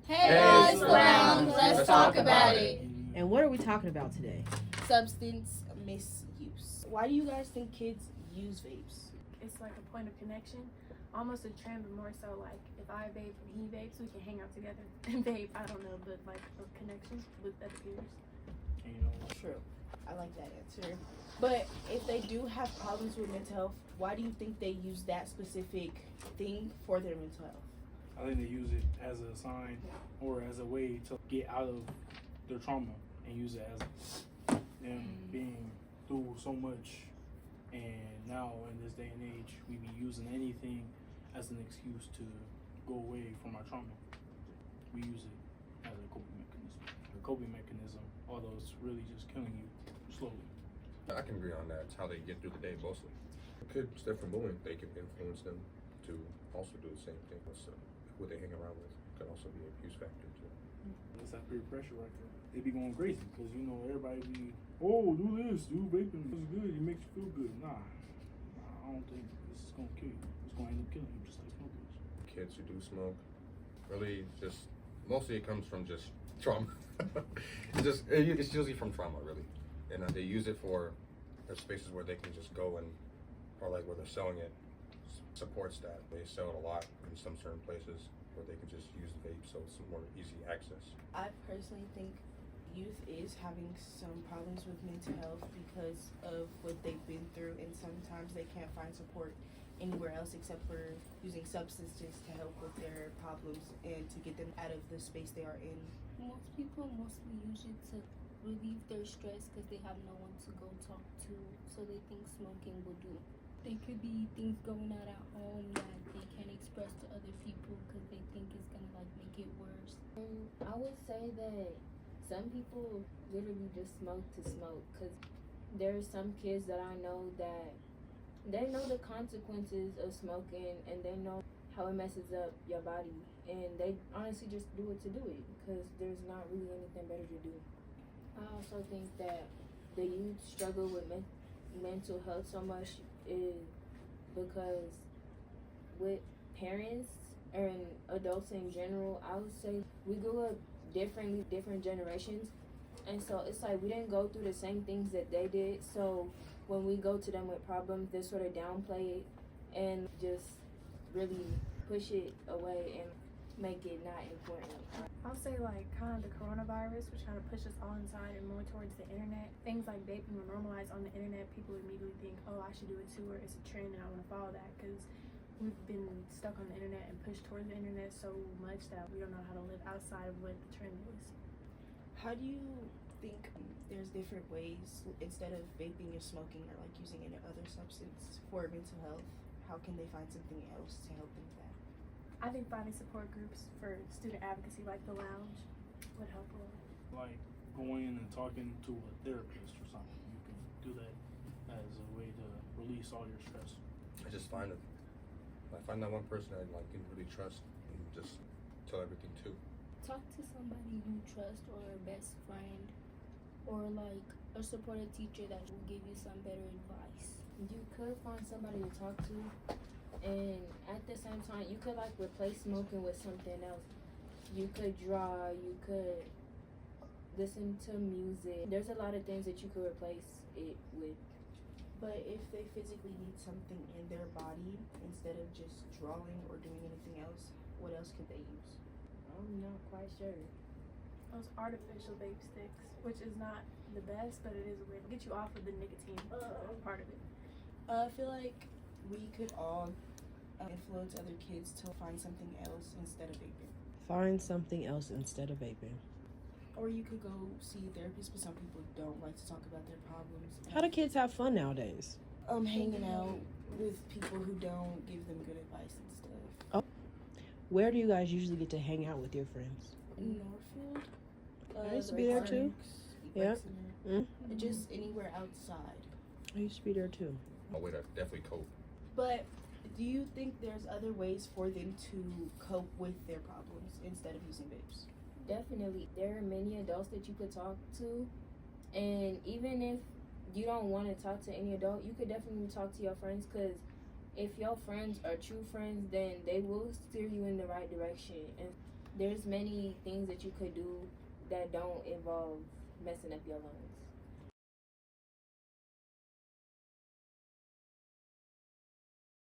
Hey guys, slow down. Let's talk about it. And what are we talking about today? Substance misuse. Why do you guys think kids use vapes? It's like a point of connection, almost a trend, but more so like if I vape and he vapes, we can hang out together and vape. I don't know, but like a connection with other peers. True. I like that answer. But if they do have problems with mental health, why do you think they use that specific thing for their mental health? I think they use it as a sign or as a way to get out of their trauma and use it as them being through so much. And now in this day and age, we be using anything as an excuse to go away from our trauma. We use it as a coping mechanism, although it's really just killing you slowly. I can agree on that. It's how they get through the day mostly. Kids, they're from bullying. They can influence them to also do the same thing. So who they hang around with could also be a huge factor too. That's that peer pressure right there. They be going crazy because everybody be, oh, do this, do vaping, it's good, it makes you feel good. Nah, I don't think this is gonna kill you. It's gonna end up killing you just like smoking. Kids who do smoke, really, just mostly it comes from just trauma. It's usually from trauma, really, and they use it for spaces where they can just go and, or like where they're selling it, supports that. They sell it a lot in some certain places where they can just use the vape, so it's more easy access. I personally think youth is having some problems with mental health because of what they've been through, and sometimes they can't find support anywhere else except for using substances to help with their problems and to get them out of the space they are in. Most people mostly use it to relieve their stress because they have no one to go talk to, so they think smoking will do. There could be things going on at home that they can't express to other people because they think it's gonna make it worse. I would say that some people literally just smoke to smoke, because there's some kids that I know that they know the consequences of smoking and they know how it messes up your body, and they honestly just do it to do it because there's not really anything better to do. I also think that the youth struggle with mental health so much is because with parents and adults in general, I would say we grew up differently, different generations, and so it's like we didn't go through the same things that they did, so when we go to them with problems, they sort of downplay it and just really push it away and make it not important. I'll say like kind of the coronavirus, which kind of pushed us all inside and more towards the internet. Things like vaping were normalized on the internet. People immediately think, oh, I should do it too, or it's a trend and I want to follow that, because we've been stuck on the internet and pushed towards the internet so much that we don't know how to live outside of what the trend is. How do you think there's different ways, instead of vaping or smoking or like using any other substance for mental health, how can they find something else to help them with that? I think finding support groups for student advocacy like the Lounge would help a lot. Like going and talking to a therapist or something. You can do that as a way to release all your stress. I just find that one person I can really trust and just tell everything to. Talk to somebody you trust, or a best friend, or like a supportive teacher that will give you some better advice. You could find somebody to talk to, and at the same time you could replace smoking with something else. You could draw, you could listen to music. There's a lot of things that you could replace it with. But if they physically need something in their body instead of just drawing or doing anything else, what else could they use? I'm not quite sure. Those artificial vape sticks, which is not the best, but it is a way to get you off of the nicotine part of it. I feel like we could all influence other kids to find something else instead of vaping. Find something else instead of vaping. Or you could go see a therapist, but some people don't like to talk about their problems. How do kids have fun nowadays? Hanging out with people who don't give them good advice and stuff. Oh, where do you guys usually get to hang out with your friends? Northfield. I used to be there too. Yeah. Just anywhere outside. I used to be there too. A way to definitely cope. But do you think there's other ways for them to cope with their problems instead of using vapes? Definitely. There are many adults that you could talk to, and even if you don't want to talk to any adult, you could definitely talk to your friends, because if your friends are true friends, then they will steer you in the right direction. And there's many things that you could do that don't involve messing up your lungs.